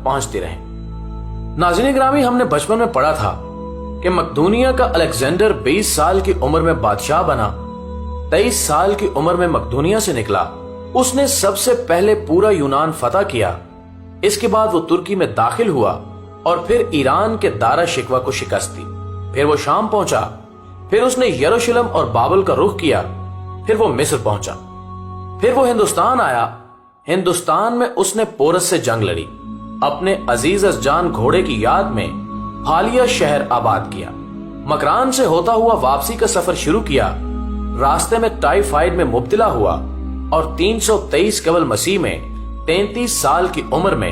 پہنچتی رہیں۔ ناظرین گرامی، ہم نے بچپن میں پڑھا تھا کہ مقدونیہ کا الیگزینڈر 20 سال کی عمر میں بادشاہ بنا، 23 سال کی عمر میں مقدونیہ سے نکلا۔ اس نے سب سے پہلے پورا یونان فتح کیا، اس کے بعد وہ ترکی میں داخل ہوا اور پھر ایران کے دارا شکوہ کو شکست دی۔ پھر وہ شام پہنچا، پھر اس نے یروشلم اور بابل کا رخ کیا، پھر وہ مصر پہنچا، پھر وہ ہندوستان آیا۔ ہندوستان میں اس نے پورس سے جنگ لڑی، اپنے عزیز از جان گھوڑے کی یاد میں حالیہ شہر آباد کیا، مکران سے ہوتا ہوا واپسی کا سفر شروع کیا، راستے میں ٹائیفائڈ میں مبتلا ہوا اور 323 قبل مسیح میں 33 سال کی عمر میں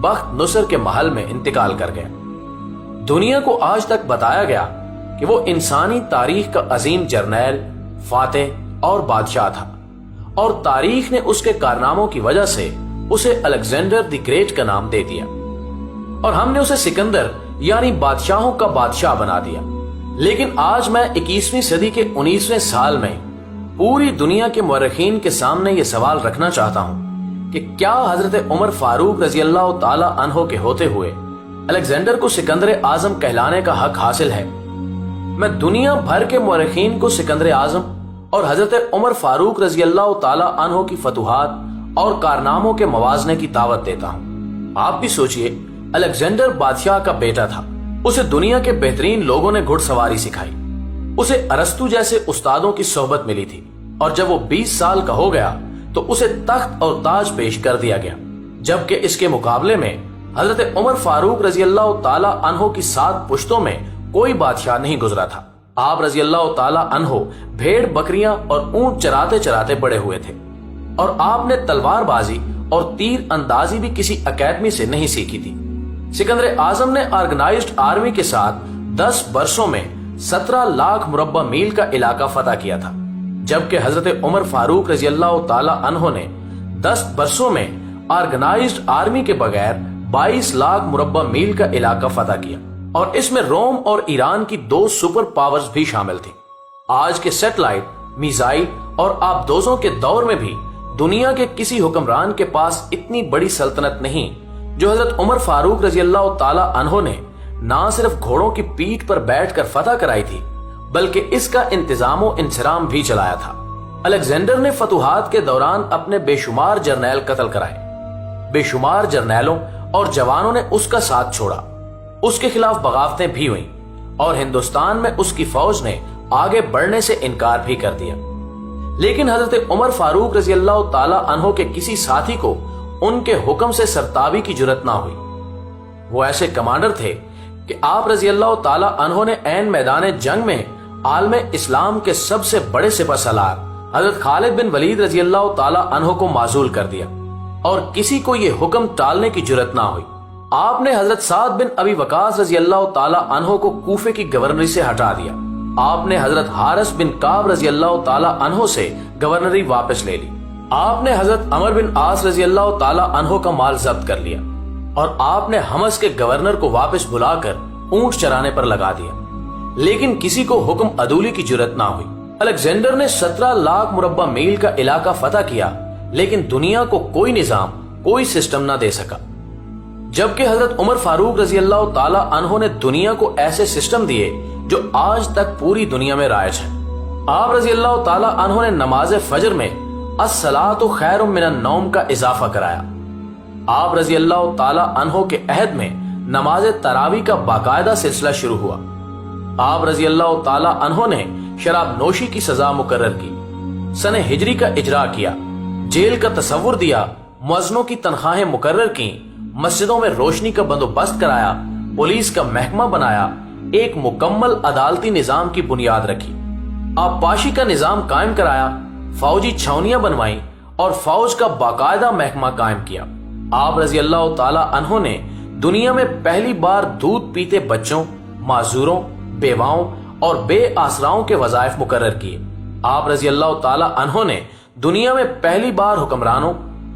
بخت نصر کے محل میں انتقال کر گیا۔ دنیا کو آج تک بتایا گیا کہ وہ انسانی تاریخ کا عظیم جرنیل، فاتح اور بادشاہ تھا، اور تاریخ نے اس کے کارناموں کی وجہ سے اسے الیگزینڈر دی گریٹ کا نام دے دیا، اور ہم نے اسے سکندر یعنی بادشاہوں کا بادشاہ بنا دیا۔ لیکن آج میں 21ویں صدی کے 19ویں سال میں پوری دنیا کے مورخین کے سامنے یہ سوال رکھنا چاہتا ہوں کہ کیا حضرت عمر فاروق رضی اللہ تعالی عنہ کے ہوتے ہوئے الیگزینڈر کو سکندر اعظم کہلانے کا حق حاصل ہے؟ میں دنیا بھر کے مورخین کو سکندر اعظم اور حضرت عمر فاروق رضی اللہ تعالی عنہ کی فتوحات اور کارناموں کے موازنے کی دعوت دیتا ہوں۔ آپ بھی سوچئے، الیگزینڈر بادشاہ کا بیٹا تھا، اسے دنیا کے بہترین لوگوں نے گھڑ سواری سکھائی، اسے ارسطو جیسے استادوں کی صحبت ملی تھی، اور جب وہ 20 سال کا ہو گیا تو اسے تخت اور تاج پیش کر دیا گیا، جبکہ اس کے مقابلے میں حضرت عمر فاروق رضی اللہ تعالی عنہ کی 7 پشتوں میں کوئی بادشاہ نہیں گزرا تھا۔ آپ رضی اللہ تعالی عنہ بھیڑ بکریاں اور اونٹ چراتے چراتے بڑے ہوئے تھے، اور آپ نے تلوار بازی اور تیر اندازی بھی کسی اکیڈمی سے نہیں سیکھی تھی۔ سکندر اعظم نے آرگنائزڈ آرمی کے ساتھ 10 برسوں میں 17 لاکھ مربع میل کا علاقہ فتح کیا تھا، جبکہ حضرت عمر فاروق رضی اللہ تعالی عنہ نے 10 برسوں میں آرگنائزڈ آرمی کے بغیر 22 لاکھ مربع میل کا علاقہ فتح کیا، اور اس میں روم اور ایران کی 2 سپر پاورز بھی شامل تھیں۔ آج کے سیٹلائٹ، میزائل اور آبدوزوں کے دور میں بھی دنیا کے کسی حکمران کے پاس اتنی بڑی سلطنت نہیں جو حضرت عمر فاروق رضی اللہ تعالی عنہ نے نہ صرف گھوڑوں کی پیٹھ پر بیٹھ کر فتح کرائی تھی، بلکہ اس کا انتظام و انصرام بھی چلایا تھا۔ الیگزینڈر نے فتوحات کے دوران اپنے بے شمار جرنیل قتل کرائے، بے شمار جرنیلوں اور جوانوں نے اس کا ساتھ چھوڑا، اس کے خلاف بغاوتیں بھی ہوئیں، اور ہندوستان میں اس کی فوج نے آگے بڑھنے سے انکار بھی کر دیا۔ لیکن حضرت عمر فاروق رضی اللہ تعالی عنہ کے کسی ساتھی کو ان کے حکم سے سرتابی کی جرت نہ ہوئی۔ وہ ایسے کمانڈر تھے کہ آپ رضی اللہ تعالی عنہ نے عین میدان جنگ میں عالم اسلام کے سب سے بڑے سپہ سالار حضرت خالد بن ولید رضی اللہ تعالی عنہ کو معزول کر دیا، اور کسی کو یہ حکم ٹالنے کی جرت نہ ہوئی۔ آپ نے حضرت سعد بن ابی وقاص رضی اللہ تعالی عنہ کو کوفے کی گورنری سے ہٹا دیا۔ آپ نے حضرت حارث بن کعب رضی اللہ تعالی عنہ سے گورنری واپس لے لی۔ آپ نے حضرت عمر بن عاص رضی اللہ تعالی عنہ کا مال ضبط کر لیا، اور آپ نے حمص کے گورنر کو واپس بلا کر اونٹ چرانے پر لگا دیا، لیکن کسی کو حکم عدولی کی جرت نہ ہوئی۔ الیگزینڈر نے 17 لاکھ مربع میل کا علاقہ فتح کیا، لیکن دنیا کو کوئی نظام، کوئی سسٹم نہ دے سکا، جبکہ حضرت عمر فاروق رضی اللہ تعالی عنہ نے دنیا کو ایسے سسٹم دیے جو آج تک پوری دنیا میں رائج ہے۔ آپ رضی اللہ تعالی عنہ نے نماز فجر میں الصلاۃ خیر من النوم کا اضافہ کرایا۔ آپ رضی اللہ تعالی عنہ کے عہد میں نماز تراویح کا باقاعدہ سلسلہ شروع ہوا۔ آپ رضی اللہ تعالی عنہ نے شراب نوشی کی سزا مقرر کی، سنہ ہجری کا اجرا کیا، جیل کا تصور دیا، مؤذنوں کی تنخواہیں مقرر کی، مسجدوں میں روشنی کا بندوبست کرایا، پولیس کا محکمہ بنایا، ایک مکمل عدالتی نظام کی بنیاد رکھی، آبپاشی کا نظام قائم کرایا، فوجی چھاونیاں بنوائیں اور فوج کا باقاعدہ محکمہ قائم کیا۔ آپ رضی اللہ تعالی عنہ نے دنیا میں پہلی بار دودھ پیتے بچوں، معذوروں، بیواؤں اور بے آسراؤں کے وظائف مقرر کیے۔ آپ رضی اللہ تعالی عنہ نے دنیا میں پہلی بار حکمرانوں،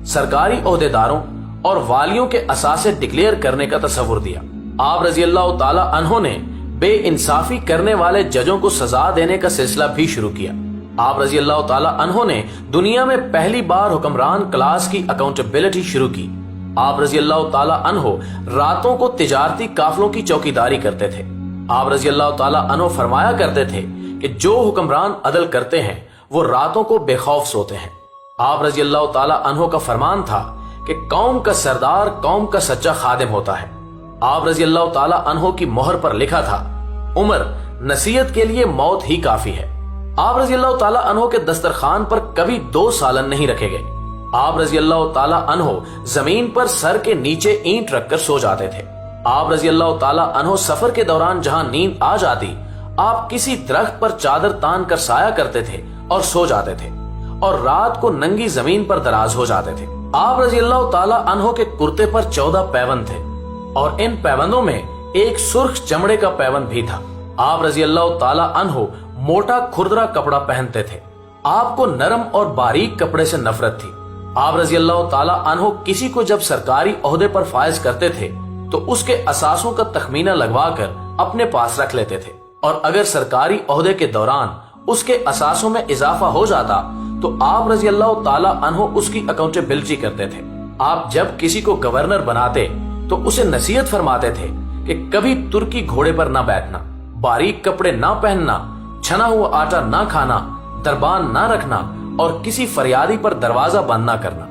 سرکاری عہدیداروں اور والیوں کے اثاثے ڈکلیئر کرنے کا تصور دیا۔ آپ رضی اللہ تعالی عنہ نے بے انصافی کرنے والے ججوں کو سزا دینے کا سلسلہ بھی شروع کیا۔ آپ رضی اللہ تعالی عنہ نے دنیا میں پہلی بار حکمران کلاس کی اکاؤنٹیبلٹی شروع کی۔ آپ رضی اللہ تعالی عنہ راتوں کو تجارتی قافلوں کی چوکیداری کرتے تھے۔ آپ رضی اللہ تعالی عنہ فرمایا کرتے تھے کہ جو حکمران عدل کرتے ہیں وہ راتوں کو بے خوف سوتے ہیں۔ آپ رضی اللہ تعالی عنہ کا فرمان تھا کہ قوم کا سردار قوم کا سچا خادم ہوتا ہے۔ آپ رضی اللہ تعالی عنہ کی مہر پر لکھا تھا، عمر نصیحت کے لیے موت ہی کافی ہے۔ آپ رضی اللہ تعالی عنہ کے دسترخوان پر کبھی 2 سالن نہیں رکھے گئے۔ آپ رضی اللہ تعالی عنہ زمین پر سر کے نیچے اینٹ رکھ کر سو جاتے تھے۔ آپ رضی اللہ تعالی عنہ سفر کے دوران جہاں نیند آ جاتی، آپ کسی درخت پر چادر تان کر سایہ کرتے تھے اور سو جاتے تھے، اور رات کو ننگی زمین پر دراز ہو جاتے تھے۔ آپ رضی اللہ تعالی عنہ کے کرتے پر 14 پیوند تھے، اور ان پیوندوں میں ایک سرخ چمڑے کا پیوند بھی تھا۔ آپ رضی اللہ تعالی عنہ موٹا کھردرا کپڑا پہنتے تھے۔ آپ کو نرم اور باریک کپڑے سے نفرت تھی۔ آپ رضی اللہ تعالی عنہ کسی کو جب سرکاری عہدے پر فائز کرتے تھے تو اس کے اثاثوں کا تخمینہ لگوا کر اپنے پاس رکھ لیتے تھے، اور اگر سرکاری عہدے کے دوران اس کے اثاثوں میں اضافہ ہو جاتا تو آپ رضی اللہ تعالی عنہ اس کی اکاؤنٹیبلٹی کرتے تھے۔ آپ جب کسی کو گورنر بناتے تو اسے نصیحت فرماتے تھے کہ کبھی ترکی گھوڑے پر نہ بیٹھنا، باریک کپڑے نہ پہننا، چھنا ہوا آٹا نہ کھانا، دربان نہ رکھنا، اور کسی فریادی پر دروازہ بند نہ کرنا۔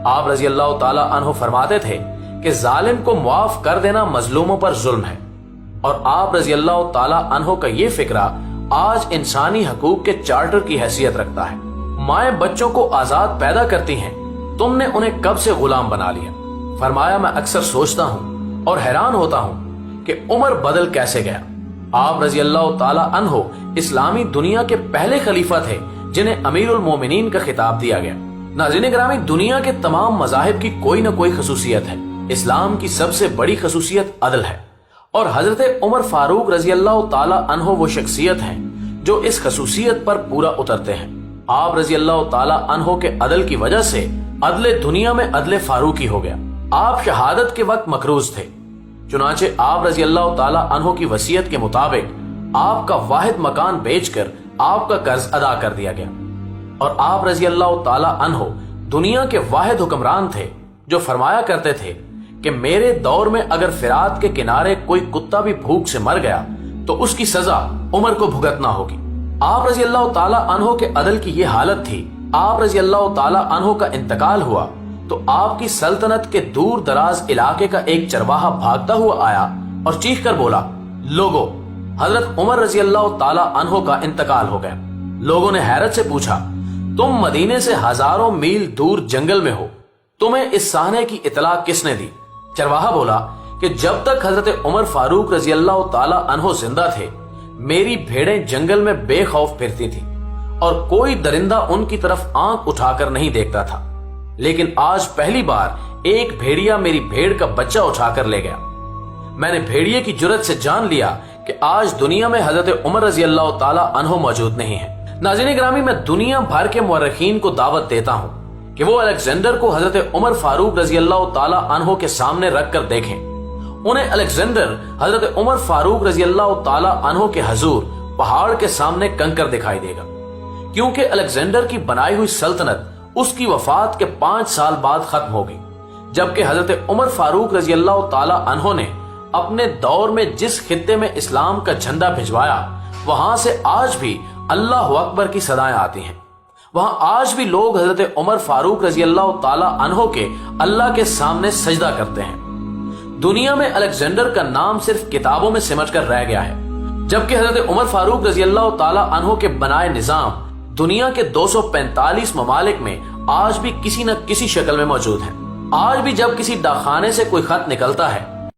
آپ رضی اللہ تعالی عنہ فرماتے تھے کہ ظالم کو معاف کر دینا مظلوموں پر ظلم ہے، اور آپ رضی اللہ تعالی عنہ کا یہ فکرہ آج انسانی حقوق کے چارٹر کی حیثیت رکھتا ہے۔ مائیں بچوں کو آزاد پیدا کرتی ہیں، تم نے انہیں کب سے غلام بنا لیا؟ فرمایا، میں اکثر سوچتا ہوں اور حیران ہوتا ہوں کہ عمر بدل کیسے گیا۔ آپ رضی اللہ تعالی عنہ اسلامی دنیا کے پہلے خلیفہ تھے جنہیں امیر المومنین کا خطاب دیا گیا۔ ناظرین گرامی، دنیا کے تمام مذاہب کی کوئی نہ کوئی خصوصیت ہے۔ اسلام کی سب سے بڑی خصوصیت عدل ہے، اور حضرت عمر فاروق رضی اللہ تعالی عنہ وہ شخصیت ہیں جو اس خصوصیت پر پورا اترتے ہیں۔ آپ رضی اللہ تعالی عنہ کے عدل کی وجہ سے عدل دنیا میں عدل فاروقی ہو گیا۔ آپ شہادت کے وقت مقروض تھے، چنانچہ آپ رضی اللہ تعالی عنہ کی وصیت کے مطابق آپ کا واحد مکان بیچ کر آپ کا قرض ادا کر دیا گیا، اور آپ رضی اللہ تعالی عنہ دنیا کے واحد حکمران تھے جو فرمایا کرتے تھے کہ میرے دور میں اگر فرات کے کنارے کوئی کتا بھی بھوک سے مر گیا تو اس کی سزا عمر کو بھگتنا ہوگی۔ آپ رضی اللہ تعالی عنہ کے عدل کی یہ حالت تھی۔ آپ رضی اللہ تعالی عنہ کا انتقال ہوا تو آپ کی سلطنت کے دور دراز علاقے کا ایک چرواہا بھاگتا ہوا آیا اور چیخ کر بولا، لوگو، حضرت عمر رضی اللہ تعالی عنہ کا انتقال ہو گیا۔ لوگوں نے حیرت سے پوچھا، تم مدینے سے ہزاروں میل دور جنگل میں ہو، تمہیں اس سانحے کی اطلاع کس نے دی؟ چرواہا بولا کہ جب تک حضرت عمر فاروق رضی اللہ تعالی عنہ زندہ تھے، میری بھیڑیں جنگل میں بے خوف پھرتی تھیں، اور کوئی درندہ ان کی طرف آنکھ اٹھا کر نہیں دیکھتا تھا، لیکن آج پہلی بار ایک بھیڑیا میری بھیڑ کا بچہ اٹھا کر لے گیا۔ میں نے بھیڑیے کی جرت سے جان لیا کہ آج دنیا میں حضرت عمر رضی اللہ تعالی عنہ موجود نہیں ہے۔ ناظرین گرامی، میں دنیا بھر کے مورخین کو دعوت دیتا ہوں کہ وہ الیگزینڈر کو حضرت عمر فاروق رضی اللہ تعالی عنہ کے سامنے رکھ کر دیکھیں۔ انہیں الیگزینڈر حضرت عمر فاروق رضی اللہ تعالی عنہ کے حضور پہاڑ کے سامنے کنکر دکھائی دے گا، کیونکہ الیگزینڈر کی بنائی ہوئی سلطنت اس کی وفات کے 5 سال بعد ختم ہو گئی، جبکہ حضرت عمر فاروق رضی اللہ تعالی عنہ نے اپنے دور میں جس خطے میں اسلام کا جھنڈا بھجوایا، وہاں سے آج بھی اللہ اکبر کی صدائیں آتی ہیں۔ وہاں آج بھی لوگ حضرت عمر فاروق رضی اللہ تعالی عنہ کے اللہ کے سامنے سجدہ کرتے ہیں۔ دنیا میں الیگزینڈر کا نام صرف کتابوں میں سمٹ کر رہ گیا ہے، جبکہ حضرت عمر فاروق رضی اللہ تعالی عنہ کے بنائے نظام دنیا کے 245 ممالک میں آج بھی کسی نہ کسی شکل میں موجود ہیں۔ آج بھی جب کسی ڈاکخانے سے کوئی خط نکلتا ہے